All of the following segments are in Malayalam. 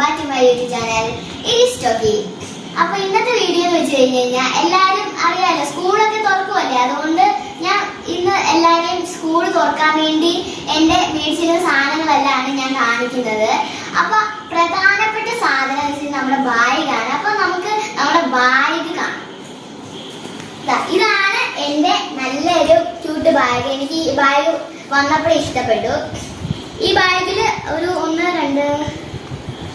back to my YouTube channel. It is Toki. അപ്പോൾ ഇന്നത്തെ വീഡിയോ എന്ന് വെച്ച് കഴിഞ്ഞാൽ എല്ലാവരും അറിയാലോ സ്കൂളൊക്കെ തുറക്കുമല്ലേ, അതുകൊണ്ട് ഞാൻ ഇന്ന് എല്ലാവരെയും സ്കൂൾ തുറക്കാൻ വേണ്ടി എൻ്റെ മേടിച്ചിരുന്ന സാധനങ്ങളെല്ലാം ഞാൻ കാണിക്കുന്നത്. അപ്പോൾ പ്രധാനപ്പെട്ട സാധനം വെച്ചാൽ നമ്മുടെ ബാഗാണ്. അപ്പോൾ നമുക്ക് നമ്മുടെ ബാഗ് കാണാം. ഇതാണ് എൻ്റെ നല്ലൊരു ക്യൂട്ട് ബാഗ്. എനിക്ക് ഈ ബാഗ് വന്നപ്പോഴേ ഇഷ്ടപ്പെട്ടു. ഈ ബാഗിൽ ഒരു 1 2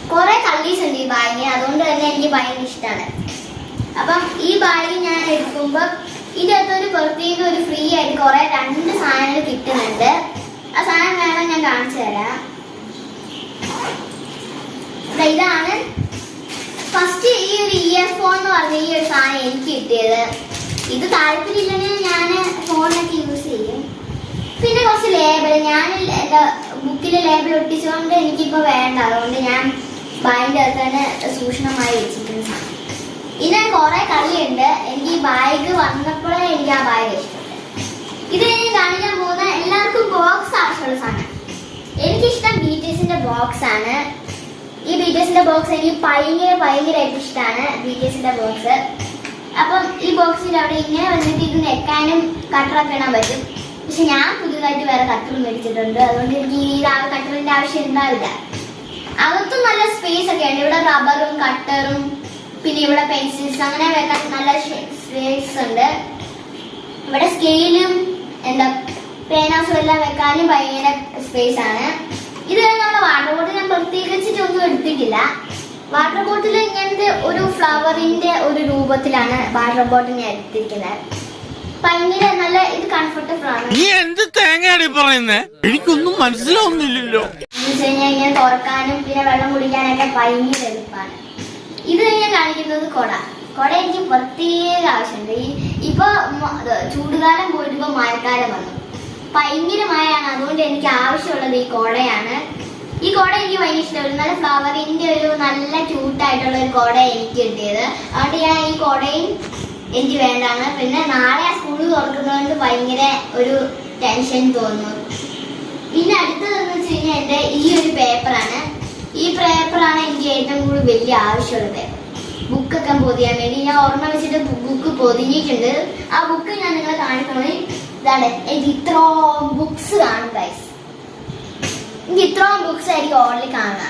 കുറെ കളേഴ്സ് ഉണ്ട് ഈ ബാഗിന്, അതുകൊണ്ട് തന്നെ എനിക്ക് ഭയങ്കര ഇഷ്ടമാണ്. അപ്പം ഈ ബാഗ് ഞാൻ എടുക്കുമ്പോൾ ഇതിനകത്തൊരു പ്രത്യേക ഒരു ഫ്രീ ആയിട്ട് കുറെ 2 സാധനങ്ങൾ കിട്ടുന്നുണ്ട്. ആ സാധനം വേണം ഞാൻ കാണിച്ചു തരാം. ഇതാണ് ഫസ്റ്റ് ഈ ഒരു ഇയർഫോൺ എന്ന് പറഞ്ഞ ഈ ഒരു സാധനം എനിക്ക് കിട്ടിയത്. ഇത് താല്പര്യമില്ലെങ്കിൽ ഞാൻ ഫോണിലൊക്കെ യൂസ് ചെയ്യും. പിന്നെ കുറച്ച് ലേബിൾ, ഞാൻ എൻ്റെ ബുക്കിൽ ലേബിൾ ഒട്ടിച്ചുകൊണ്ട് എനിക്കിപ്പോൾ വേണ്ട, അതുകൊണ്ട് ഞാൻ ബാഗിൻ്റെ അകത്ത് തന്നെ സൂക്ഷ്മമായി വെച്ചിട്ടുണ്ട്. ഇതിന് കുറെ കളിയുണ്ട്. എനിക്ക് ഈ ബാഗ് വന്നപ്പോഴേ എനിക്ക് ആ ബാഗ് ഇഷ്ടപ്പെട്ടു. ഇത് ഞാൻ കാണിക്കാൻ പോകുന്ന എല്ലാവർക്കും ബോക്സ് ആവശ്യമുള്ള സാധനം. എനിക്കിഷ്ടം BTSന്റെ ബോക്സ് ആണ്. ഈ BTSന്റെ ബോക്സ് എനിക്ക് ഭയങ്കരമായിട്ട് ഇഷ്ടമാണ്, BTSന്റെ ബോക്സ്. അപ്പം ഈ ബോക്സിൽ അവിടെ ഇങ്ങനെ വന്നിട്ട് ഇത് നെക്കാനും കട്ടറൊക്കെ ഇടാൻ പറ്റും. പക്ഷെ ഞാൻ പുതിയതായിട്ട് വേറെ കട്ടർ മേടിച്ചിട്ടുണ്ട്, അതുകൊണ്ട് എനിക്ക് ഈ കട്ടറിന്റെ ആവശ്യം ഉണ്ടാവില്ല. അകത്തും നല്ല സ്പേസ് ഒക്കെ ഉണ്ട്. ഇവിടെ റബ്ബറും കട്ടറും പിന്നെ ഇവിടെ പെൻസിൽസ് അങ്ങനെ വെക്കാൻ നല്ല സ്പേസ് ഉണ്ട്. ഇവിടെ സ്കെയിലും എന്താ പേനാസും എല്ലാം വെക്കാനും ഭയങ്കര സ്പേസ് ആണ്. ഇത് നമ്മുടെ വാട്ടർ ബോട്ടിൽ ഞാൻ പ്രത്യേകിച്ചിട്ടൊന്നും എടുത്തിട്ടില്ല. വാട്ടർ ബോട്ടിൽ ഇങ്ങനത്തെ ഒരു ഫ്ലവറിന്റെ ഒരു രൂപത്തിലാണ് വാട്ടർ ബോട്ടിൽ ഞാൻ എടുത്തിരിക്കുന്നത്. ഭയങ്കര നല്ല ഇത് കംഫർട്ടബിൾ ആണ്. നീ എന്ത് തേങ്ങയാണ് പറയുന്നേ? എനിക്കൊന്നും മനസ്സിലാവുന്നില്ലല്ലോ. ഇങ്ങനെ തുറക്കാനും പിന്നെ വെള്ളം കുടിക്കാനൊക്കെ ഭയങ്കര എളുപ്പമാണ്. ഇത് ഞാൻ കാണിക്കുന്നത് കുട എനിക്ക് പ്രത്യേക ആവശ്യമുണ്ട്. ഇപ്പൊ ചൂടുകാലം പോയിട്ട് ഇപ്പൊ മഴക്കാലം വന്നു, ഭയങ്കര മഴയാണ്. അതുകൊണ്ട് എനിക്ക് ആവശ്യമുള്ളത് ഈ കുടയാണ്. ഈ കുട എനിക്ക് ഭയങ്കര ഇഷ്ടപ്പെട്ടു. നല്ല ഫ്ലവറിന്റെ ഒരു നല്ല ക്യൂട്ടായിട്ടുള്ള ഒരു കുട എനിക്ക് കിട്ടിയത്. അതുകൊണ്ട് ഞാൻ ഈ കുടയും എനിക്ക് വേണ്ടാണ്. പിന്നെ നാളെ സ്കൂൾ തുറക്കുന്നതുകൊണ്ട് ഭയങ്കര ഒരു ടെൻഷൻ തോന്നുന്നു. പിന്നെ അടുത്തതെന്ന് വെച്ച് കഴിഞ്ഞാൽ എൻ്റെ ഈ ഒരു പേപ്പറാണ്. ഈ പേപ്പറാണ് എനിക്ക് ഏറ്റവും കൂടുതൽ വലിയ ആവശ്യമുള്ള പേപ്പർ. ബുക്കൊക്കെ പൊതിയാൻ വേണ്ടി ഞാൻ ഓർമ്മ വെച്ചിട്ട് ബുക്ക് പൊതിഞ്ഞിട്ടുണ്ട്. ആ ബുക്ക് ഞാൻ നിങ്ങളെ കാണിക്കണേ. ഇതാണ് എനിക്ക് ഇത്രയും ബുക്സ് കാണും ഗൈസ്. എനിക്ക് ഇത്രയും ബുക്സ് ആയിരിക്കും ഓൾറെഡി കാണുക.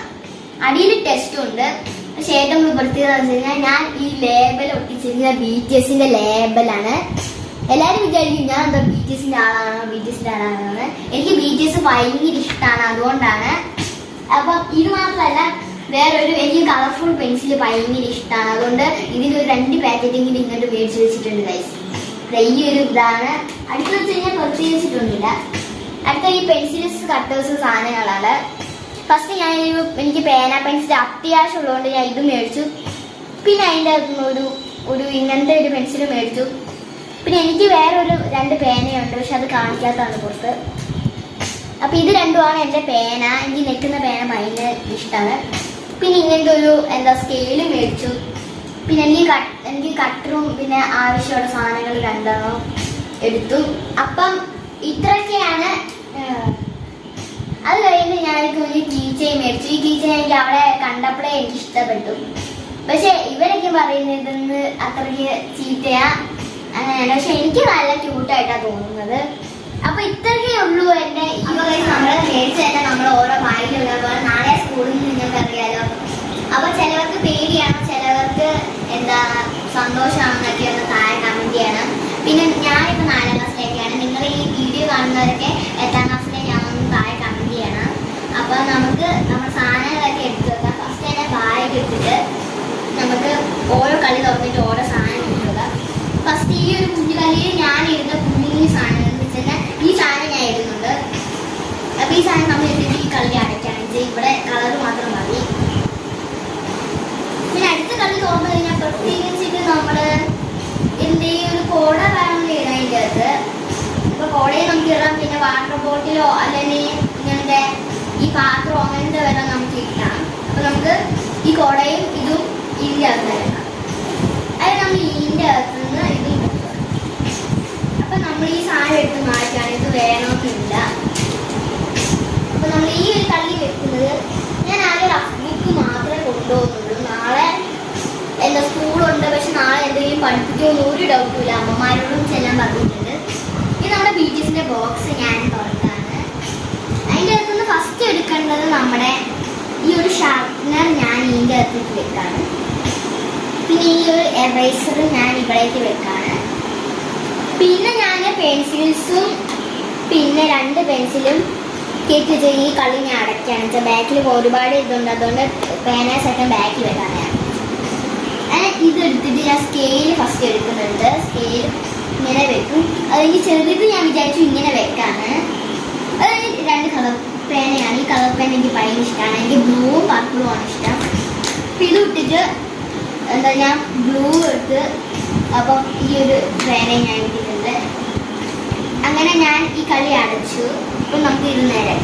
അടിയിൽ ടെസ്റ്റും ഉണ്ട്. പക്ഷെ ഏറ്റവും കൂടുതൽ പ്രത്യേകത എന്ന് വെച്ച് കഴിഞ്ഞാൽ ഞാൻ ഈ ലേബൽ ഒട്ടിച്ചിരിക്കുന്ന BTSന്റെ ലേബലാണ്. എല്ലാവരും വിചാരിക്കും ഞാൻ എന്താ BTSന്റെ ആളാണ്. എനിക്ക് BTS ഭയങ്കര ഇഷ്ടമാണ്, അതുകൊണ്ടാണ്. അപ്പം ഇത് മാത്രമല്ല, വേറൊരു എനിക്ക് കളർഫുൾ പെൻസിൽ ഭയങ്കര ഇഷ്ടമാണ്, അതുകൊണ്ട് ഇതിൻ്റെ ഒരു 2 പാക്കറ്റെങ്കിലും ഇങ്ങോട്ട് മേടിച്ച് വെച്ചിട്ടുണ്ട് ഗൈസ്. ഈ ഒരു ഇതാണ്. അടുത്ത് വെച്ച് കഴിഞ്ഞാൽ പ്രത്യേകിച്ചിട്ടൊന്നുമില്ല. അടുത്ത ഈ പെൻസിൽസ് കട്ടേഴ്സ് സാധനങ്ങളാണ്. ഫസ്റ്റ് എനിക്ക് പേന പെൻസിൽ അത്യാവശ്യമുള്ളതുകൊണ്ട് ഞാൻ ഇത് മേടിച്ചു. പിന്നെ അതിൻ്റെ അകത്തുനിന്ന് ഒരു ഇങ്ങനത്തെ ഒരു പെൻസിൽ മേടിച്ചു. പിന്നെ എനിക്ക് വേറൊരു 2 പേനയുണ്ട്, പക്ഷെ അത് കാണിക്കാത്തതാണ് പുറത്ത്. അപ്പം ഇത് രണ്ടുമാണ് എൻ്റെ പേന. എനിക്ക് നെക്കുന്ന പേന ഭയങ്കര ഇഷ്ടമാണ്. പിന്നെ ഇങ്ങനത്തെ ഒരു സ്കെയിൽ മേടിച്ചു. പിന്നെ എനിക്ക് കട്ടറും പിന്നെ ആവശ്യമുള്ള സാധനങ്ങൾ 2 എടുത്തു. അപ്പം ഇത്രയൊക്കെയാണ്. അത് കഴിഞ്ഞ് ഞാനൊരു കീ ചെയിൻ മേടിച്ചു. ഈ കീ ചെയിൻ എനിക്ക് അവിടെ കണ്ടപ്പോഴേ എനിക്ക് ഇഷ്ടപ്പെട്ടു. പക്ഷെ ഇവരൊക്കെ പറയുന്നത് അത്രയ്ക്ക് ചീത്തയാ അങ്ങനെയാണ്, പക്ഷെ എനിക്ക് നല്ല ക്യൂട്ടായിട്ടാണ് തോന്നുന്നത്. അപ്പൊ ഇത്രയൊക്കെ ഉള്ളൂ എൻ്റെ ഈ നമ്മളെ മേടിച്ച് തന്നെ നമ്മൾ ഓരോ ബാഗിലുള്ള പോലെ നാളെ സ്കൂളിൽ നിന്ന് നിങ്ങൾക്ക് അറിയാലോ. അപ്പൊ ചിലവർക്ക് പേടിയാണ്, ചിലവർക്ക് സന്തോഷമാണെന്നൊക്കെ ഒന്ന് താഴെ കമന്റ് ചെയ്യണം. പിന്നെ ഞാനിപ്പോൾ 4ാം ക്ലാസ്സിലേക്കാണ്. നിങ്ങൾ ഈ വീഡിയോ കാണുന്നവരൊക്കെ 8ാം ക്ലാസ്സിലേക്ക് ഞാനൊന്ന് താഴെ കമന്റ് ചെയ്യണം. അപ്പൊ നമുക്ക് നമ്മുടെ സാധനങ്ങളൊക്കെ എടുത്തു വെക്കാം. ഫസ്റ്റ് തന്നെ ബാഗ് എടുത്തിട്ട് നമുക്ക് ഓരോ കളി തുറന്നിട്ട് ഓരോ സാധനം എടുത്തു വെക്കാം. ഫസ്റ്റ് ഈ ഒരു കുഞ്ഞു കളിയിൽ ഞാൻ ഇടുന്ന കുഞ്ഞു സാധനം എന്ന് വെച്ചാൽ ഈ സാധനം ഞാൻ ഇടുന്നുണ്ട്. അപ്പൊ ഈ സാധനം നമ്മൾ എടുത്തിട്ട് ഈ കളി അടയ്ക്കുകയാണെങ്കിൽ ഇവിടെ കളർ മാത്രം മതി. പിന്നെ അടുത്ത കളി തുറന്നു കഴിഞ്ഞാൽ പ്രത്യേകിച്ചിട്ട് നമ്മള് എന്തെങ്കിലും ഒരു കോട വേണമെങ്കിൽ ഇടാൻ ഇതിൻ്റെ അകത്ത്. ഇപ്പൊ കോടയിൽ നമുക്ക് ഇടാം. പിന്നെ വാട്ടർ ബോട്ടിലോ അല്ലെങ്കിൽ ഇങ്ങനത്തെ ഈ പാത്രമോ അങ്ങനത്തെ വരെ നമുക്ക് ഇടാം. അപ്പൊ നമുക്ക് ഈ കോടയും ഇതും ഇതിൻ്റെ അകത്ത് ഇടാം. അത് നമ്മൾ ഇതിൻ്റെ അകത്ത് നിന്ന് ഇതും കൊടുക്കണം. അപ്പൊ നമ്മൾ ഈ സാധനം എടുത്ത് മാറ്റാണ്. ഇത് വേണമെന്നില്ല. അപ്പൊ നമ്മൾ ഈ ഒരു കളി വെക്കുന്നത് ഞാൻ ആകെ റഫ് ബുക്ക് മാത്രമേ ബോക്സ് ഞാൻ തുറക്കാണ്. അതിൻ്റെ അകത്തുനിന്ന് ഫസ്റ്റ് എടുക്കേണ്ടത് നമ്മുടെ ഈ ഒരു ഷാർപ്നർ ഞാൻ ഇതിൻ്റെ അകത്തേക്ക് വെക്കാണ്. പിന്നെ ഈ ഒരു എറേസർ ഞാൻ ഇവിടേക്ക് വെക്കാണ്. പിന്നെ ഞാൻ പെൻസിൽസും പിന്നെ 2 പെൻസിലും കേക്ക് വെച്ച് ഈ കളി ഞാൻ അടയ്ക്കുകയാണ് വെച്ചാൽ ബാക്കിൽ ഒരുപാട് ഇതുണ്ട്. അതുകൊണ്ട് പേനേഴ്സൊക്കെ ബാക്കിൽ വെക്കാണ് ഞാൻ. ഇതെടുത്തിട്ട് ഞാൻ സ്കെയിൽ ഫസ്റ്റ് എടുക്കുന്നുണ്ട്. സ്കെയിൽ ഇങ്ങനെ വെക്കും. അതെനിക്ക് ചെറുത് ഞാൻ വിചാരിച്ചു ഇങ്ങനെ വെക്കാണ്. അത് 2 കളർ പേനയാണ്. ഈ കളർ പേന എനിക്ക് ഭയങ്കര ഇഷ്ടമാണ്. എനിക്ക് ബ്ലൂവും പർപ്പിളും ആണ് ഇഷ്ടം. അപ്പം ഇത് ഇട്ടിട്ട് എന്താ ഞാൻ ബ്ലൂ എടുത്ത് അപ്പം ഈ ഒരു പേന ഞാൻ ഇട്ടിട്ടുണ്ട്. അങ്ങനെ ഞാൻ ഈ കളി അടച്ചു. അപ്പം നമുക്ക് ഇത് നേരെ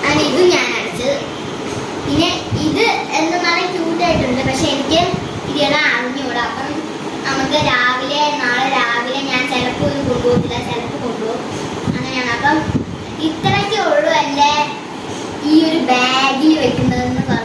അങ്ങനെ ഇതും ഞാൻ അടച്ചു. പിന്നെ ഇത് എന്ന് നല്ല ക്യൂട്ടായിട്ടുണ്ട്. പക്ഷെ എനിക്ക് ഇതിടാൻ അറിഞ്ഞൂടാ. അപ്പം നമുക്ക് നാളെ രാവിലെ ഞാൻ ചിലപ്പോൾ ഇത് കൊണ്ടുപോകത്തില്ല, ചിലപ്പോൾ കൊണ്ടുപോകും. അങ്ങനെയാണ്. അപ്പം ഇത്രയൊക്കെ ഉള്ളൂ എൻ്റെ ഈ ഒരു ബാഗിൽ വെക്കുന്നതെന്ന് പറഞ്ഞു.